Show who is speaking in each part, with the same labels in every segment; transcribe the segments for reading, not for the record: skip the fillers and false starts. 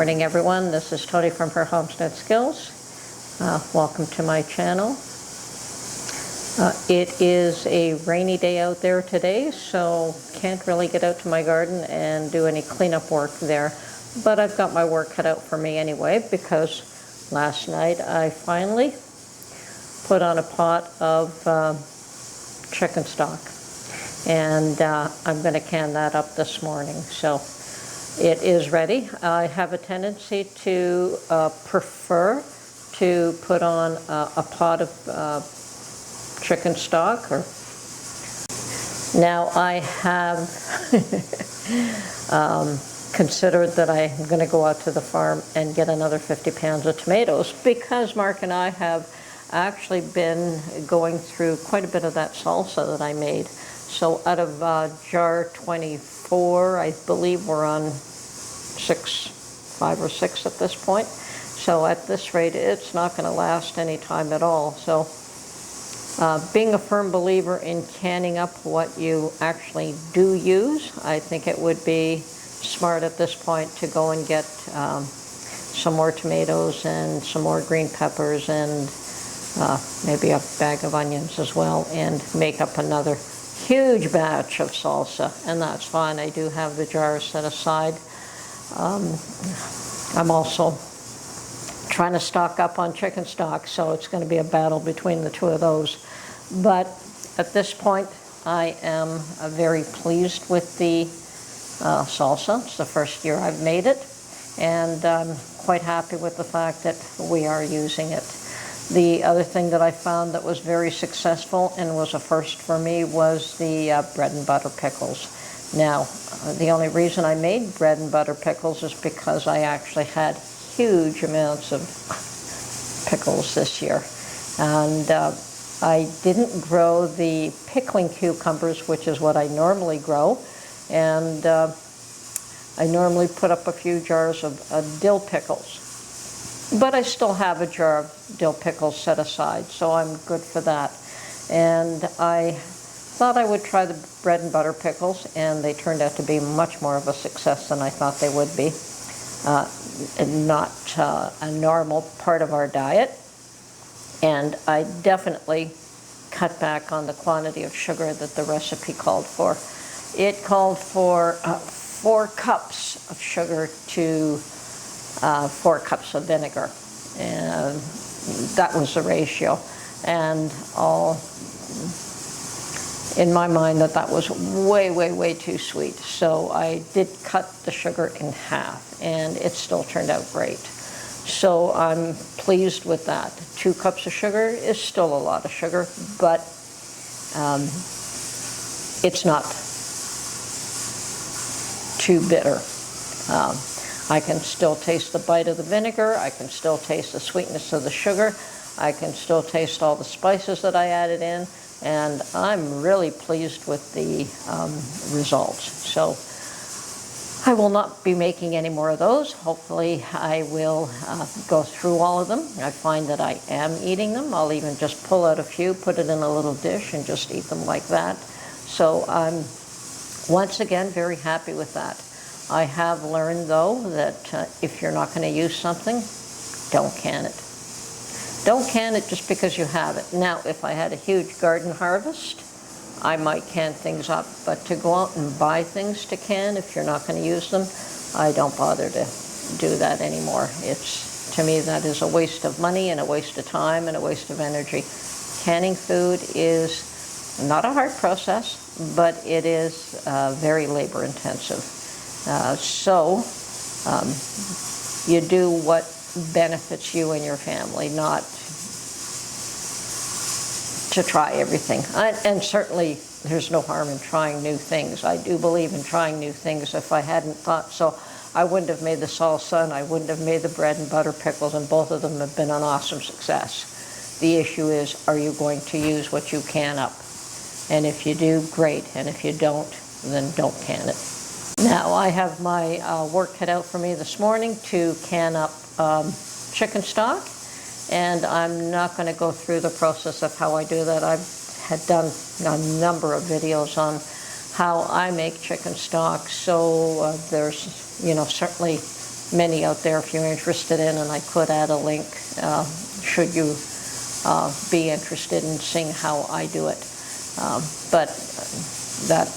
Speaker 1: morning, everyone. This is Tony from her Homestead Skills. Welcome to my channel. It is a rainy day out there today, so can't really get out to my garden and do any cleanup work there. But I've got my work cut out for me anyway, because last night I finally put on a pot of chicken stock. And I'm going to can that up this morning. So it is ready. I have a tendency to prefer to put on a pot of chicken stock. Now I have considered that I'm going to go out to the farm and get another 50 pounds of tomatoes, because Mark and I have actually been going through quite a bit of that salsa that I made. So out of jar 24, I believe we're on 5 or 6 at this point. So at this rate, it's not going to last any time at all. So being a firm believer in canning up what you actually do use, I think it would be smart at this point to go and get some more tomatoes and some more green peppers and maybe a bag of onions as well, and make up another huge batch of salsa. And that's fine. I do have the jars set aside. I'm also trying to stock up on chicken stock, so it's going to be a battle between the two of those. But at this point, I am very pleased with the salsa. It's the first year I've made it, and I'm quite happy with the fact that we are using it. The other thing that I found that was very successful and was a first for me was the bread and butter pickles. Now, the only reason I made bread and butter pickles is because I actually had huge amounts of pickles this year. And I didn't grow the pickling cucumbers, which is what I normally grow. And I normally put up a few jars of dill pickles. But I still have a jar of dill pickles set aside, so I'm good for that. And I thought I would try the bread and butter pickles, and they turned out to be much more of a success than I thought they would be. Not a normal part of our diet, and I definitely cut back on the quantity of sugar that the recipe called for. It called for 4 cups of sugar to 4 cups of vinegar, and that was the ratio. And in my mind, that was way too sweet. So I did cut the sugar in half, and it still turned out great. So I'm pleased with that. 2 cups of sugar is still a lot of sugar, but it's not too bitter. I can still taste the bite of the vinegar. I can still taste the sweetness of the sugar. I can still taste all the spices that I added in, and I'm really pleased with the results. So I will not be making any more of those. Hopefully I will go through all of them. I find that I am eating them. I'll even just pull out a few, put it in a little dish, and just eat them like that. So I'm once again very happy with that. I have learned, though, that if you're not going to use something, don't can it. Don't can it just because you have it. Now, if I had a huge garden harvest, I might can things up. But to go out and buy things to can, if you're not going to use them, I don't bother to do that anymore. To me, that is a waste of money and a waste of time and a waste of energy. Canning food is not a hard process, but it is very labor intensive. So you do what benefits you and your family, not to try everything. And certainly there's no harm in trying new things. I do believe in trying new things. If I hadn't thought so, I wouldn't have made the salsa, and I wouldn't have made the bread and butter pickles, and both of them have been an awesome success. The issue is, are you going to use what you can up? And if you do, great. And if you don't, then don't can it. Now, I have my work cut out for me this morning to can up chicken stock, and I'm not going to go through the process of how I do that. I've had done a number of videos on how I make chicken stock, so there's certainly many out there if you're interested in, and I could add a link should you be interested in seeing how I do it. But that,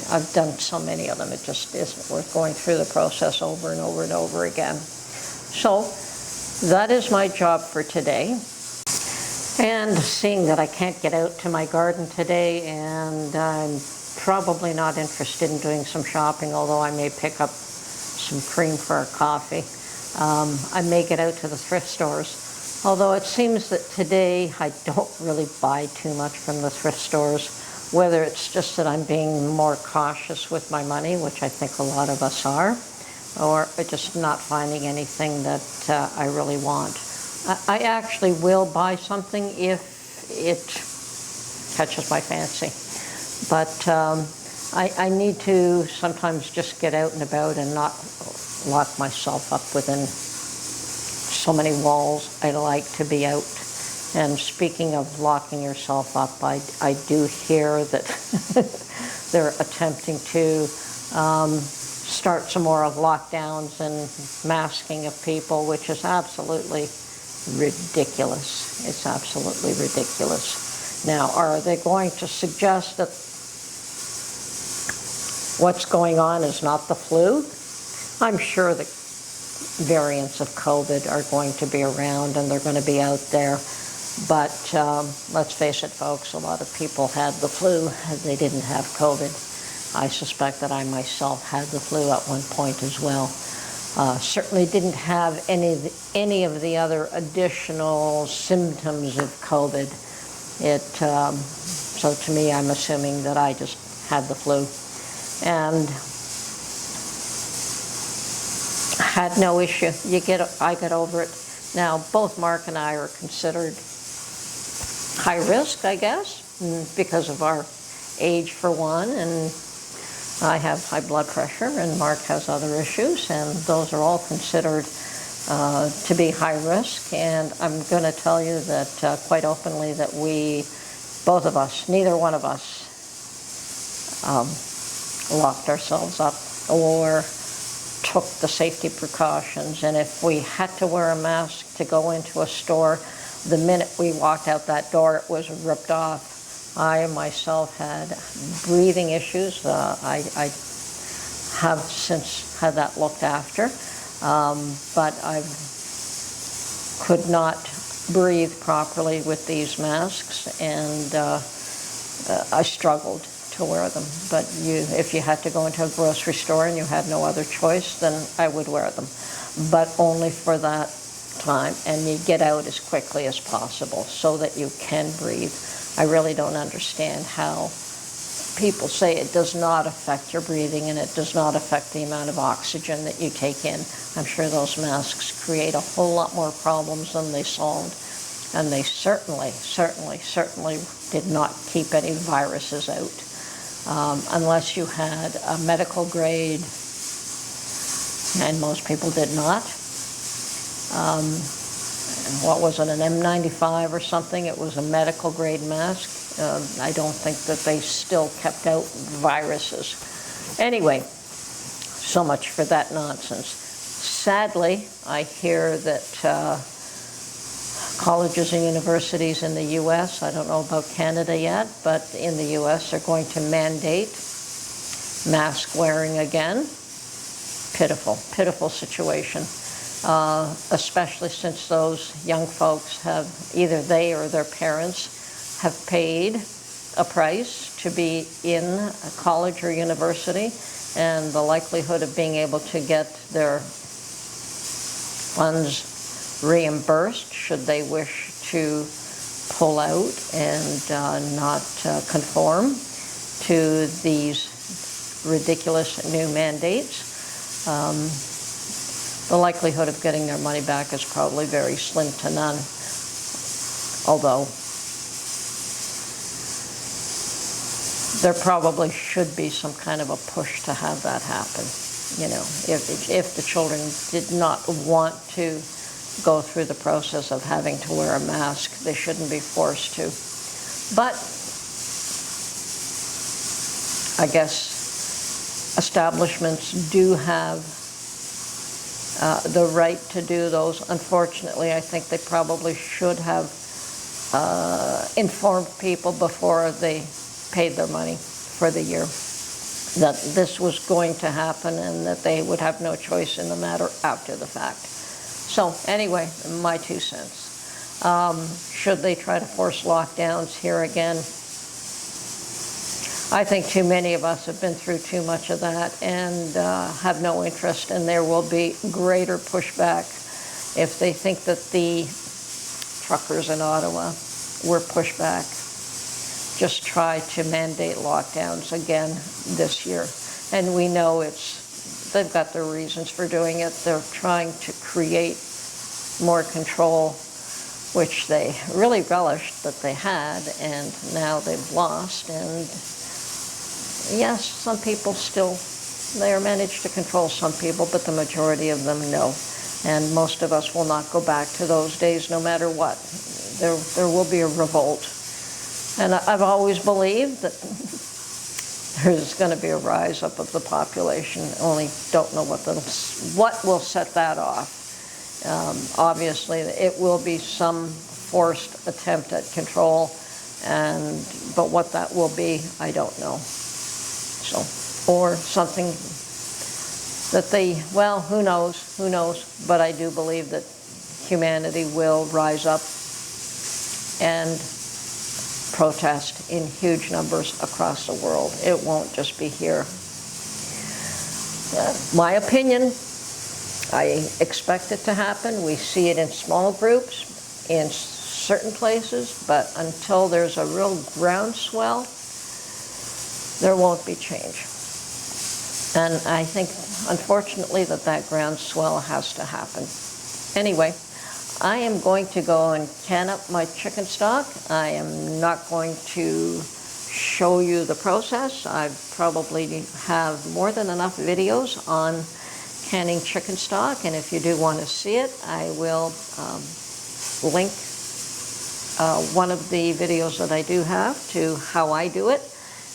Speaker 1: I've done so many of them, it just isn't worth going through the process over and over and over again. So that is my job for today. And seeing that I can't get out to my garden today, and I'm probably not interested in doing some shopping, although I may pick up some cream for our coffee. I may get out to the thrift stores, although it seems that today I don't really buy too much from the thrift stores, whether it's just that I'm being more cautious with my money, which I think a lot of us are, or just not finding anything that I really want. I actually will buy something if it catches my fancy, but I need to sometimes just get out and about and not lock myself up within so many walls. I like to be out. And speaking of locking yourself up, I do hear that they're attempting to start some more lockdowns and masking of people, which is absolutely ridiculous. It's absolutely ridiculous. Now, are they going to suggest that what's going on is not the flu? I'm sure the variants of COVID are going to be around and they're going to be out there. But let's face it, folks, a lot of people had the flu and they didn't have COVID. I suspect that I myself had the flu at one point as well. Certainly didn't have any of the other additional symptoms of COVID. So to me, I'm assuming that I just had the flu and had no issue. I got over it. Now, both Mark and I are considered high risk, I guess, because of our age for one, and I have high blood pressure, and Mark has other issues, and those are all considered to be high risk. And I'm going to tell you that quite openly that both of us, neither one of us locked ourselves up or took the safety precautions. And if we had to wear a mask to go into a store, the minute we walked out that door, it was ripped off. I myself had breathing issues. I have since had that looked after, but I could not breathe properly with these masks, and I struggled to wear them. But if you had to go into a grocery store and you had no other choice, then I would wear them, but only for that time, and you get out as quickly as possible so that you can breathe. I really don't understand how people say it does not affect your breathing and it does not affect the amount of oxygen that you take in. I'm sure those masks create a whole lot more problems than they solved, and they certainly did not keep any viruses out, unless you had a medical grade, and most people did not. What was it, an N95 or something? It was a medical grade mask. I don't think that they still kept out viruses. Anyway, so much for that nonsense. Sadly, I hear that colleges and universities in the U.S., I don't know about Canada yet, but in the U.S. are going to mandate mask wearing again. Pitiful, pitiful situation. Especially since those young folks have, either they or their parents have paid a price to be in a college or university, and the likelihood of being able to get their funds reimbursed should they wish to pull out and not conform to these ridiculous new mandates. The likelihood of getting their money back is probably very slim to none, although there probably should be some kind of a push to have that happen. If the children did not want to go through the process of having to wear a mask, they shouldn't be forced to. But I guess establishments do have the right to do those. Unfortunately, I think they probably should have informed people before they paid their money for the year that this was going to happen and that they would have no choice in the matter after the fact. So anyway, my 2 cents. Should they try to force lockdowns here again? I think too many of us have been through too much of that and have no interest, and there will be greater pushback if they think that the truckers in Ottawa were pushed back. Just try to mandate lockdowns again this year. And we know they've got their reasons for doing it. They're trying to create more control, which they really relished that they had, and now they've lost. And yes, some people still, they manage to control some people, but the majority of them no. And most of us will not go back to those days no matter what. There will be a revolt. And I've always believed that there's going to be a rise up of the population. Only don't know what will set that off. Obviously, it will be some forced attempt at control, but what that will be, I don't know. So, or something that well, who knows, but I do believe that humanity will rise up and protest in huge numbers across the world. It won't just be here. My opinion, I expect it to happen. We see it in small groups, in certain places, but until there's a real groundswell, there won't be change. And I think, unfortunately, that groundswell has to happen. Anyway, I am going to go and can up my chicken stock. I am not going to show you the process. I probably have more than enough videos on canning chicken stock, and if you do want to see it, I will link one of the videos that I do have to how I do it.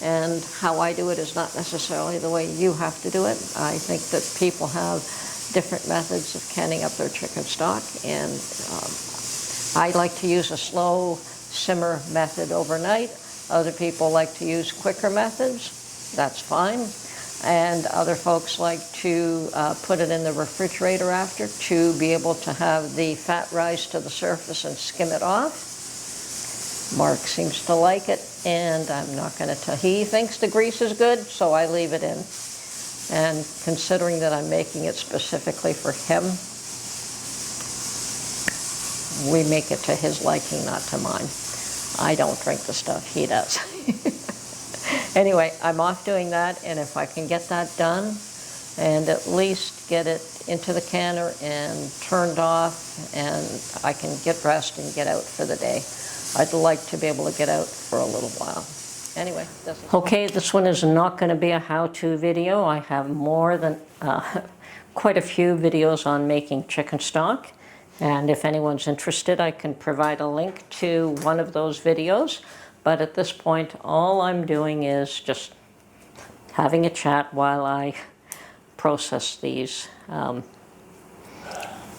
Speaker 1: And how I do it is not necessarily the way you have to do it. I think that people have different methods of canning up their chicken stock, and I like to use a slow simmer method overnight. Other people like to use quicker methods. That's fine. And other folks like to put it in the refrigerator after to be able to have the fat rise to the surface and skim it off. Mark seems to like it, and I'm not going to tell. He thinks the grease is good, so I leave it in. And considering that I'm making it specifically for him, we make it to his liking, not to mine. I don't drink the stuff he does. Anyway, I'm off doing that, and if I can get that done and at least get it into the canner and turned off, and I can get dressed and get out for the day. I'd like to be able to get out for a little while. Anyway, okay, this one is not going to be a how-to video. I have more than quite a few videos on making chicken stock, and if anyone's interested, I can provide a link to one of those videos. But at this point, all I'm doing is just having a chat while I process these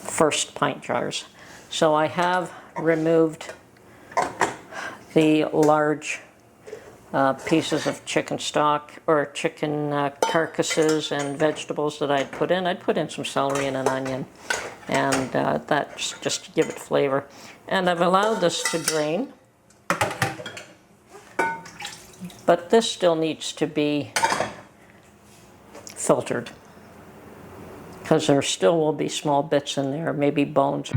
Speaker 1: first pint jars. So I have removed the large pieces of chicken stock or chicken carcasses and vegetables that I'd put in. I'd put in some celery and an onion, and that's just to give it flavor. And I've allowed this to drain, but this still needs to be filtered because there still will be small bits in there, maybe bones.